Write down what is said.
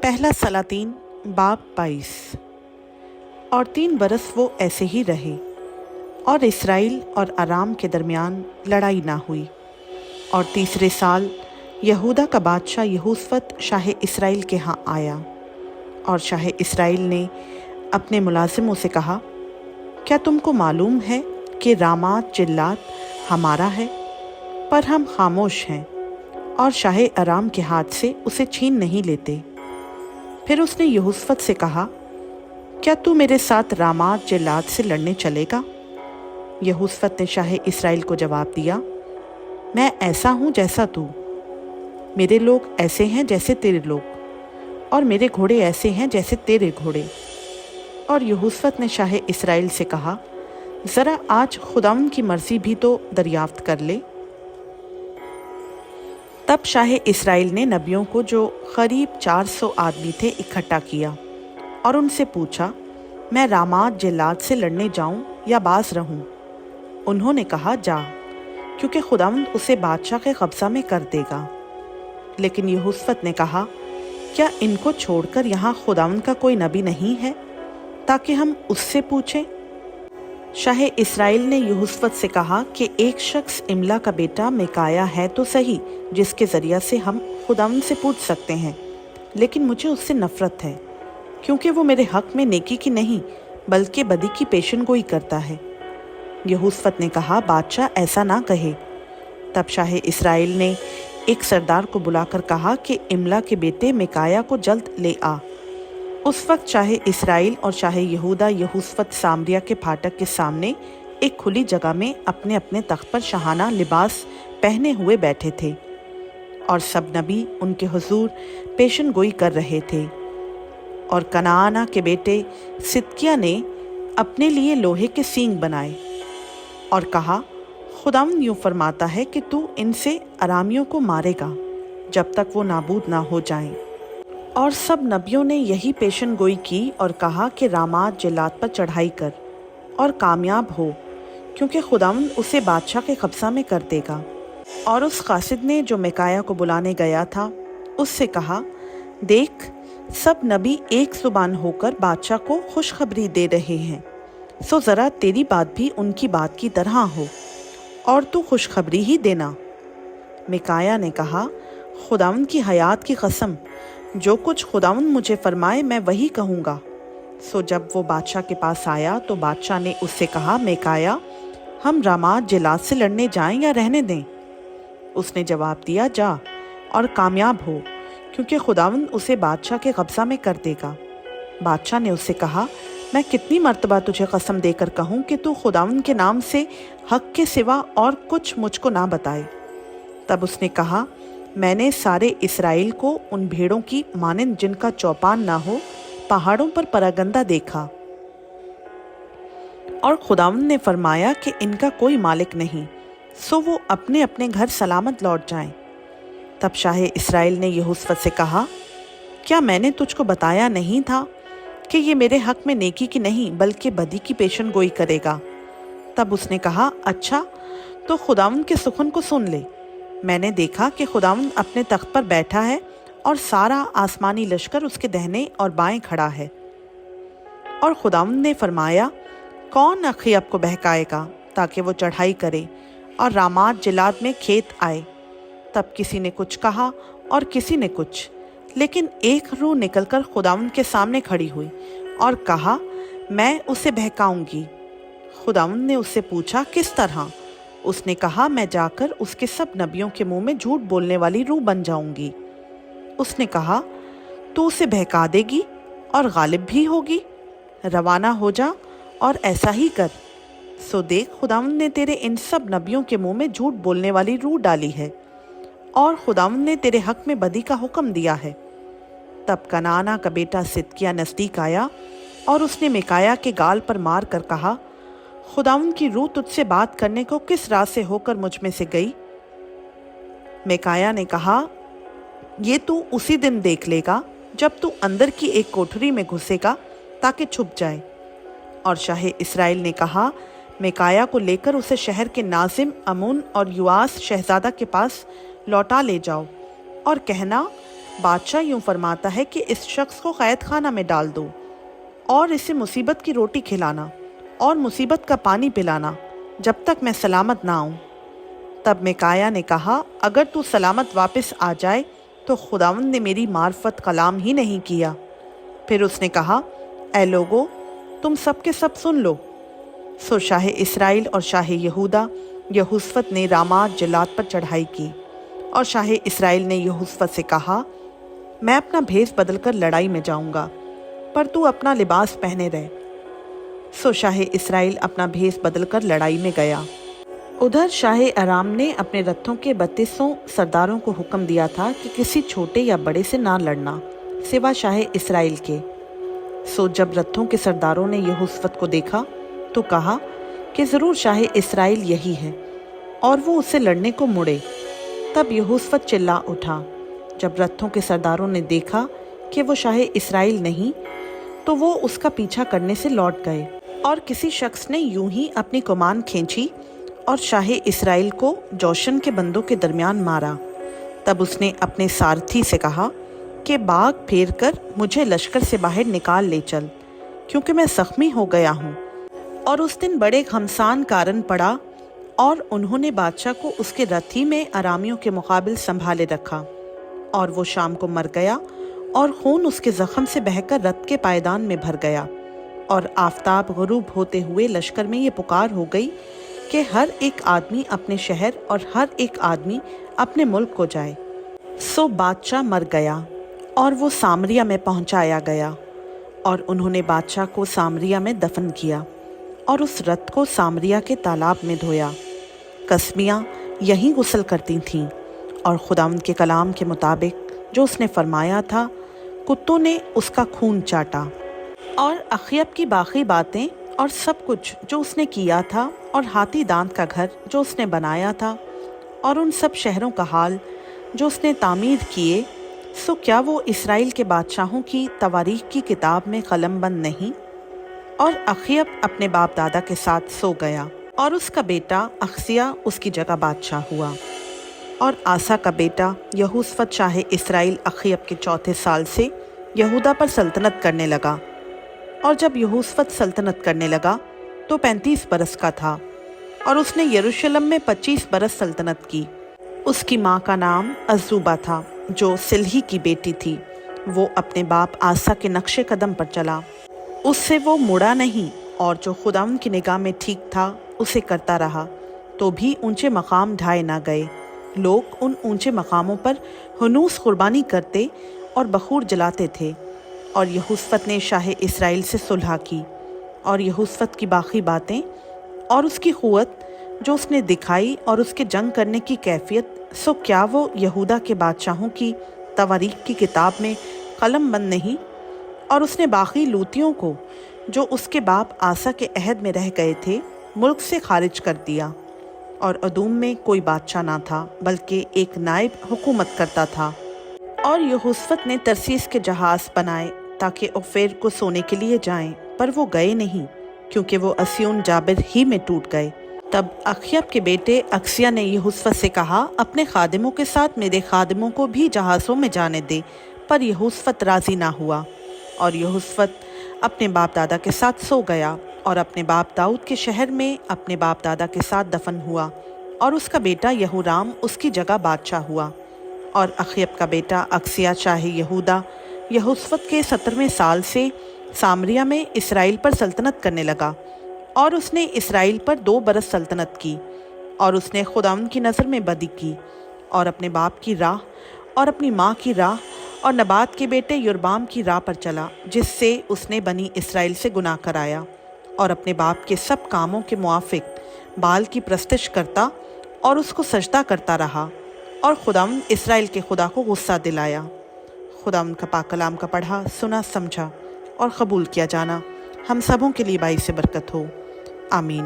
पहला सलातीन बाब 22। और 3 बरस वो ऐसे ही रहे और इसराइल और अराम के दरमियान लड़ाई ना हुई। और तीसरे साल यहूदा का बादशाह यहोशफत शाह इसराइल के यहाँ आया और शाह इसराइल ने अपने मुलाजिमों से कहा, क्या तुमको मालूम है कि रामात जिल्लात हमारा है, पर हम खामोश हैं और शाह अराम के हाथ से उसे छीन नहीं लेते। फिर उसने यहोशफत से कहा, क्या तू मेरे साथ रामात जिल्लात से लड़ने चलेगा? यहोशफत ने शाह इसराइल को जवाब दिया, मैं ऐसा हूँ जैसा तू, मेरे लोग ऐसे हैं जैसे तेरे लोग, और मेरे घोड़े ऐसे हैं जैसे तेरे घोड़े। और यहोशफत ने शाह इसराइल से कहा, ज़रा आज खुदावंद की मर्ज़ी भी तो दरियाफ्त कर ले। तब शाह इसराइल ने नबियों को, जो करीब 400 आदमी थे, इकट्ठा किया और उनसे पूछा, मैं रामात जिल्लात से लड़ने जाऊं या बाज रहूं? उन्होंने कहा, जा, क्योंकि खुदावंद उसे बादशाह के कब्ज़ा में कर देगा। लेकिन यहोशफत ने कहा, क्या इनको छोड़कर यहाँ खुदावंद का कोई नबी नहीं है ताकि हम उससे पूछें? शाह इसराइल ने यहोशफत से कहा कि एक शख्स इमला का बेटा मिकाया है तो सही, जिसके ज़रिया से हम खुदावंद से पूछ सकते हैं, लेकिन मुझे उससे नफ़रत है, क्योंकि वो मेरे हक़ में नेकी की नहीं बल्कि बदी की पेशनगोई करता है। यहोशफत ने कहा, बादशाह ऐसा ना कहे। तब शाह इसराइल ने एक सरदार को बुलाकर कहा कि इमला के बेटे मिकाया को जल्द ले आ। उस वक्त शाह इसराइल और शाह यहूदा यहोशफत सामरिया के फाटक के सामने एक खुली जगह में अपने अपने तख्त पर शाहाना लिबास पहने हुए बैठे थे, और सब नबी उनके हुजूर पेशन गोई कर रहे थे। और कनाना के बेटे सिदकिय्याह ने अपने लिए लोहे के सींग बनाए और कहा, खुदावंद यूँ फरमाता है कि तू इनसे अरामियों को मारेगा जब तक वो नाबूद ना हो जाएं। और सब नबियों ने यही पेशन गोई की और कहा कि रामात जिल्लात पर चढ़ाई कर और कामयाब हो, क्योंकि खुदावंद उसे बादशाह के कब्ज़ा में कर देगा। और उस कासिद ने, जो मिकाया को बुलाने गया था, उससे कहा, देख, सब नबी एक ज़ुबान होकर बादशाह को खुशखबरी दे रहे हैं, सो ज़रा तेरी बात भी उनकी बात की तरह हो और तू खुशखबरी ही देना। मिकाया ने कहा, खुदावंद की हयात की कसम, जो कुछ खुदावंद मुझे फरमाए मैं वही कहूँगा। सो जब वो बादशाह के पास आया तो बादशाह ने उससे कहा, मिकाया, हम रामात जिल्लात से लड़ने जाएं या रहने दें? उसने जवाब दिया, जा और कामयाब हो, क्योंकि खुदावंद उसे बादशाह के कब्ज़ा में कर देगा। बादशाह ने उससे कहा, मैं कितनी मर्तबा तुझे कसम देकर कहूँ कि तू खुदावंद के नाम से हक़ के सिवा और कुछ मुझको ना बताए। तब उसने कहा, मैंने सारे इसराइल को उन भेड़ों की मानिंद जिनका चौपान ना हो पहाड़ों पर परागंदा देखा, और खुदावंद ने फरमाया कि इनका कोई मालिक नहीं, सो वो अपने अपने घर सलामत लौट जाएं। तब शाह इसराइल ने यहोशफत से कहा, क्या मैंने तुझको बताया नहीं था कि ये मेरे हक़ में नेकी की नहीं बल्कि बदी की पेशन गोई करेगा? तब उसने कहा, अच्छा, तो खुदावंद के सुखन को सुन ले। मैंने देखा कि खुदावंद अपने तख्त पर बैठा है और सारा आसमानी लश्कर उसके दाहिने और बाएं खड़ा है। और खुदावंद ने फरमाया, कौन अखीब को बहकाएगा ताकि वो चढ़ाई करे और रामात जिल्लात में खेत आए? तब किसी ने कुछ कहा और किसी ने कुछ, लेकिन एक रूह निकलकर खुदावंद के सामने खड़ी हुई और कहा, मैं उसे बहकाऊंगी। खुदावंद ने उससे पूछा, किस तरह? उसने कहा, मैं जाकर उसके सब नबियों के मुंह में झूठ बोलने वाली रूह बन जाऊंगी। उसने कहा, तू उसे बहका देगी और गालिब भी होगी। रवाना हो जा और ऐसा ही कर। सो देख, खुदावंद ने तेरे इन सब नबियों के मुंह में झूठ बोलने वाली रूह डाली है और खुदावंद ने तेरे हक में बदी का हुक्म दिया है। तब कनाना का बेटा सिदकिय्याह नज़दीक आया और उसने मिकाया के गाल पर मार कर कहा, खुदावंद की रूह तुझसे बात करने को किस राह से होकर मुझ में से गई? मिकाया ने कहा, ये तू उसी दिन देख लेगा जब तू अंदर की एक कोठरी में घुसेगा ताकि छुप जाए। और शाह इसराइल ने कहा, मिकाया को लेकर उसे शहर के नाजिम अमून और युआस शहजादा के पास लौटा ले जाओ और कहना, بادشاہ یوں فرماتا ہے کہ اس شخص کو قید خانہ میں ڈال دو اور اسے مصیبت کی روٹی کھلانا اور مصیبت کا پانی پلانا جب تک میں سلامت نہ آؤں۔ تب میکایا نے کہا، اگر تو سلامت واپس آ جائے تو خداوند نے میری معرفت کلام ہی نہیں کیا۔ پھر اس نے کہا، اے لوگو، تم سب کے سب سن لو۔ سو شاہ اسرائیل اور شاہ یہودا یہوشفت نے رامات جلاد پر چڑھائی کی، اور شاہ اسرائیل نے یہوشفت سے کہا، میں اپنا بھیس بدل کر لڑائی میں جاؤں گا، پر تو اپنا لباس پہنے رہ۔ سو شاہ اسرائیل اپنا بھیس بدل کر لڑائی میں گیا۔ ادھر شاہ ارام نے اپنے رتھوں کے 32 سرداروں کو حکم دیا تھا کہ کسی چھوٹے یا بڑے سے نہ لڑنا سوا شاہ اسرائیل کے۔ سو جب رتھوں کے سرداروں نے یہوشفت کو دیکھا تو کہا کہ ضرور شاہ اسرائیل یہی ہے، اور وہ اسے لڑنے کو مڑے۔ تب یہوشفت چلا اٹھا۔ جب رتھوں کے سرداروں نے دیکھا کہ وہ شاہ اسرائیل نہیں تو وہ اس کا پیچھا کرنے سے لوٹ گئے، اور کسی شخص نے یوں ہی اپنی کمان کھینچی اور شاہ اسرائیل کو جوشن کے بندوں کے درمیان مارا۔ تب اس نے اپنے سارتھی سے کہا کہ باغ پھیر کر مجھے لشکر سے باہر نکال لے چل، کیونکہ میں زخمی ہو گیا ہوں۔ اور اس دن بڑے گھمسان کارن پڑا، اور انہوں نے بادشاہ کو اس کے رتھ ہی میں ارامیوں کے مقابل سنبھالے رکھا، اور وہ شام کو مر گیا، اور خون اس کے زخم سے بہہ کر رتھ کے پائیدان میں بھر گیا۔ اور آفتاب غروب ہوتے ہوئے لشکر میں یہ پکار ہو گئی کہ ہر ایک آدمی اپنے شہر اور ہر ایک آدمی اپنے ملک کو جائے۔ سو بادشاہ مر گیا اور وہ سامریا میں پہنچایا گیا، اور انہوں نے بادشاہ کو سامریا میں دفن کیا، اور اس رتھ کو سامریا کے تالاب میں دھویا۔ کسمیاں یہیں غسل کرتی تھیں، اور خداوند کے کلام کے مطابق جو اس نے فرمایا تھا، کتوں نے اس کا خون چاٹا۔ اور اخیب کی باقی باتیں اور سب کچھ جو اس نے کیا تھا، اور ہاتھی دانت کا گھر جو اس نے بنایا تھا، اور ان سب شہروں کا حال جو اس نے تعمیر کیے، سو کیا وہ اسرائیل کے بادشاہوں کی تواریخ کی کتاب میں قلم بند نہیں؟ اور اخیب اپنے باپ دادا کے ساتھ سو گیا، اور اس کا بیٹا اخزیہ اس کی جگہ بادشاہ ہوا۔ اور آسا کا بیٹا یہوشفت شاہ اسرائیل اخیب کے 4 سال سے یہودا پر سلطنت کرنے لگا، اور جب یہوشفت سلطنت کرنے لگا تو 35 برس کا تھا، اور اس نے یروشلم میں 25 برس سلطنت کی۔ اس کی ماں کا نام عزوبہ تھا، جو سلہی کی بیٹی تھی۔ وہ اپنے باپ آسا کے نقش قدم پر چلا، اس سے وہ مڑا نہیں، اور جو خداوند کی نگاہ میں ٹھیک تھا اسے کرتا رہا، تو بھی اونچے مقام ڈھائے نہ گئے۔ لوگ ان اونچے مقاموں پر ہنوس قربانی کرتے اور بخور جلاتے تھے۔ اور یہوشفت نے شاہ اسرائیل سے صلح کی، اور یہوشفت کی باقی باتیں اور اس کی قوت جو اس نے دکھائی، اور اس کے جنگ کرنے کی کیفیت، سو کیا وہ یہودا کے بادشاہوں کی تواریخ کی کتاب میں قلم بند نہیں؟ اور اس نے باقی لوتیوں کو جو اس کے باپ آسا کے عہد میں رہ گئے تھے ملک سے خارج کر دیا، اور ادوم میں کوئی بادشاہ نہ تھا بلکہ ایک نائب حکومت کرتا تھا۔ اور یہوشفت نے ترسیس کے جہاز بنائے تاکہ اوفیر کو سونے کے لیے جائیں، پر وہ گئے نہیں، کیونکہ وہ اسیون جابر ہی میں ٹوٹ گئے۔ تب اخیب کے بیٹے اخزیہ نے یہوشفت سے کہا، اپنے خادموں کے ساتھ میرے خادموں کو بھی جہازوں میں جانے دے، پر یہوشفت راضی نہ ہوا۔ اور یہوشفت اپنے باپ دادا کے ساتھ سو گیا، اور اپنے باپ داؤد کے شہر میں اپنے باپ دادا کے ساتھ دفن ہوا، اور اس کا بیٹا یہورام اس کی جگہ بادشاہ ہوا۔ اور اخیب کا بیٹا اخزیہ شاہ یہودا یہوشفت کے 17ویں سال سے سامریا میں اسرائیل پر سلطنت کرنے لگا، اور اس نے اسرائیل پر 2 برس سلطنت کی، اور اس نے خداوند کی نظر میں بدی کی، اور اپنے باپ کی راہ اور اپنی ماں کی راہ اور نبات کے بیٹے یربام کی راہ پر چلا، جس سے اس نے بنی اسرائیل سے گناہ کرایا، اور اپنے باپ کے سب کاموں کے موافق بال کی پرستش کرتا اور اس کو سجدہ کرتا رہا، اور خداوند اسرائیل کے خدا کو غصہ دلایا۔ خداوند کا پاک کلام کا پڑھا، سنا، سمجھا اور قبول کیا جانا ہم سبوں کے لیے باعث برکت ہو، آمین۔